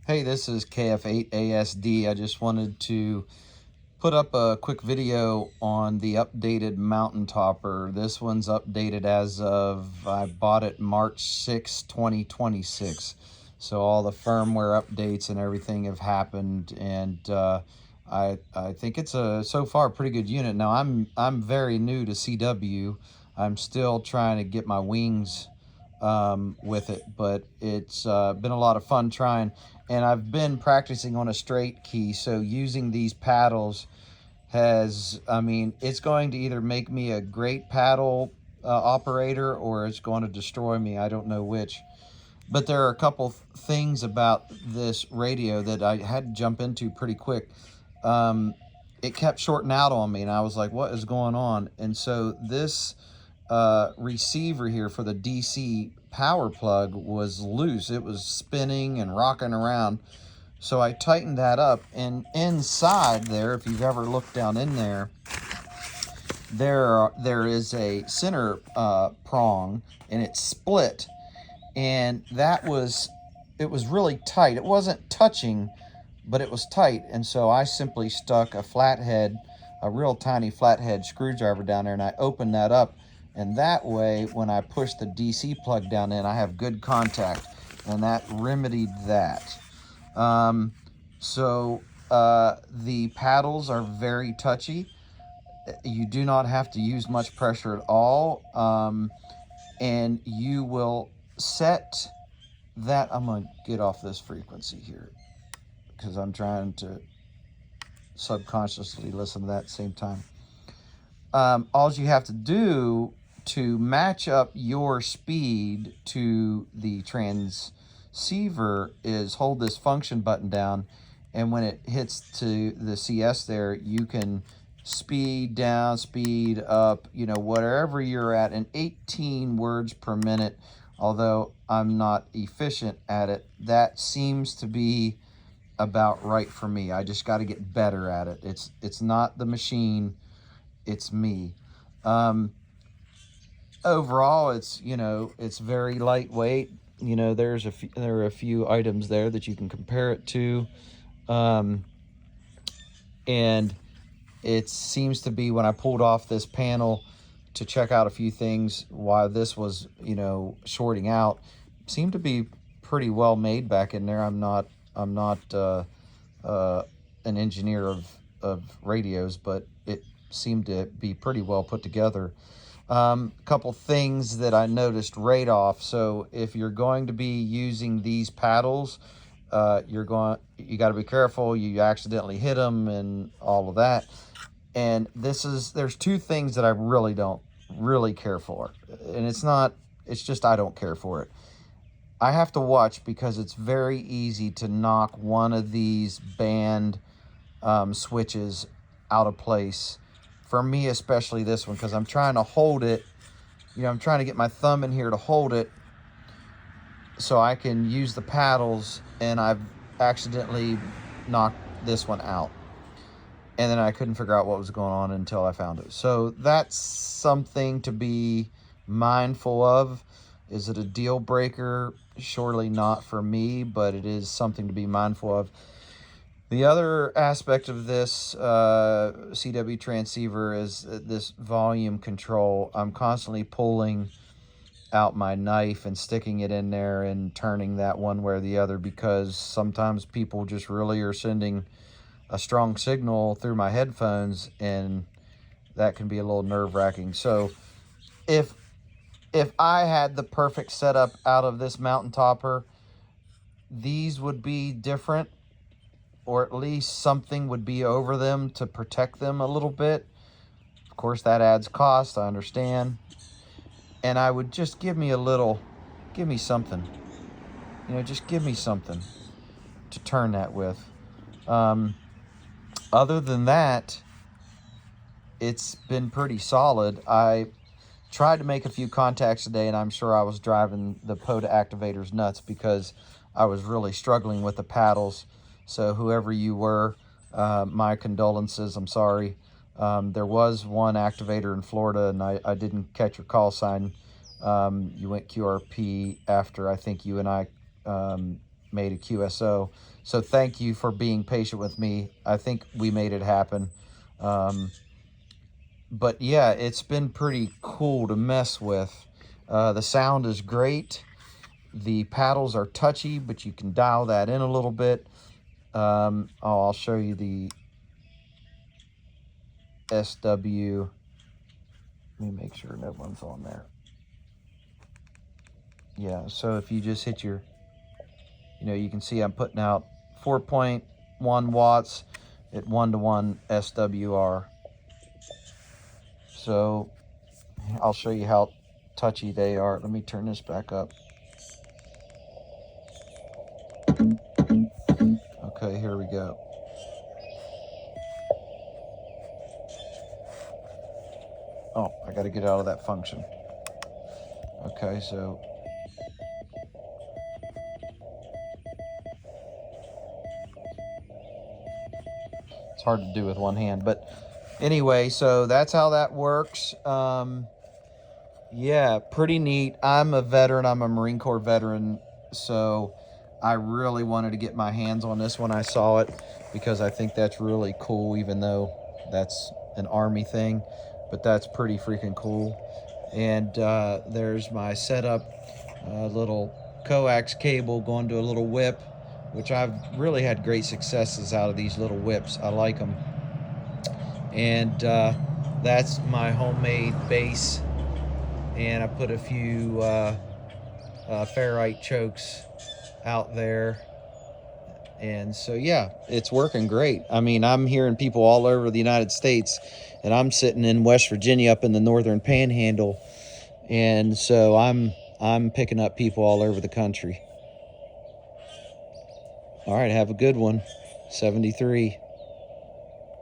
Hey, this is KF8ASD. I just wanted to put up a quick video on the updated mountain topper. This one's updated as of, I bought it March 6, 2026. So all the firmware updates and everything have happened, and I think it's a so far pretty good unit. Now I'm very new to CW. I'm still trying to get my wings with it, but it's been a lot of fun trying, and I've been practicing on a straight key, so using these paddles has, I mean, it's going to either make me a great paddle operator, or it's going to destroy me. I don't know which. But there are a couple things about this radio that I had to jump into pretty quick. It kept shorting out on me, and I was like, what is going on? And so this receiver here for the DC power plug was loose. It was spinning and rocking around. So I tightened that up, and inside there, if you've ever looked down in there, there is a center prong, and it's split, and it was really tight. It wasn't touching, but it was tight, and so I simply stuck a flathead, a real tiny flathead screwdriver down there, and I opened that up, and that way when I push the DC plug down in, I have good contact, and that remedied that. The paddles are very touchy. You do not have to use much pressure at all, and you will set that. I'm going to get off this frequency here because I'm trying to subconsciously listen to that at the same time. All you have to do to match up your speed to the transceiver is hold this function button down, and when it hits to the CS there, you can speed down, speed up, you know, whatever you're at, and 18 words per minute. Although I'm not efficient at it, that seems to be about right for me. I just got to get better at it. It's not the machine, it's me. Overall, it's, you know, it's very lightweight. You know, there are a few items there that you can compare it to, and it seems to be, when I pulled off this panel to check out a few things while this was, you know, shorting out, seemed to be pretty well made back in there. I'm not an engineer of radios, but it seemed to be pretty well put together. Couple things that I noticed right off. So if you're going to be using these paddles, you got to be careful. You accidentally hit them and all of that. And there's two things that I really don't really care for, and it's just I don't care for it. I have to watch because it's very easy to knock one of these band switches out of place. For me, especially this one, because I'm trying to hold it. You know, I'm trying to get my thumb in here to hold it so I can use the paddles, and I've accidentally knocked this one out. And then I couldn't figure out what was going on until I found it. So that's something to be mindful of. Is it a deal breaker? Surely not for me, but it is something to be mindful of. The other aspect of this CW transceiver is this volume control. I'm constantly pulling out my knife and sticking it in there and turning that one way or the other, because sometimes people just really are sending a strong signal through my headphones, and that can be a little nerve-wracking. So if I had the perfect setup out of this mountain topper, these would be different, or at least something would be over them to protect them a little bit. Of course, that adds cost, I understand. And I would just give me something. You know, just give me something to turn that with. Other than that, it's been pretty solid. I tried to make a few contacts today, and I'm sure I was driving the POTA activators nuts because I was really struggling with the paddles. So whoever you were, my condolences. I'm sorry. There was one activator in Florida, and I didn't catch your call sign. You went QRP after I think you and I made a QSO. So thank you for being patient with me. I think we made it happen. But yeah, it's been pretty cool to mess with. The sound is great. The paddles are touchy, but you can dial that in a little bit. I'll show you the SW. Let me make sure no one's on there. Yeah, so if you just hit your, you can see I'm putting out 4.1 watts at 1-to-1 SWR. So I'll show you how touchy they are. Let me turn this back up. Okay, here we go. Oh, I got to get out of that function. Okay, so it's hard to do with one hand, but anyway, so that's how that works. Yeah, pretty neat. I'm a veteran. I'm a Marine Corps veteran, so I really wanted to get my hands on this when I saw it because I think that's really cool, even though that's an Army thing, but that's pretty freaking cool. And there's my setup, little coax cable going to a little whip, which I've really had great successes out of these little whips. I like them. And that's my homemade base, and I put a few ferrite chokes out there. And so yeah, it's working great. I mean, I'm hearing people all over the United States, and I'm sitting in West Virginia up in the northern panhandle, and so I'm picking up people all over the country. All right, have a good one. 73.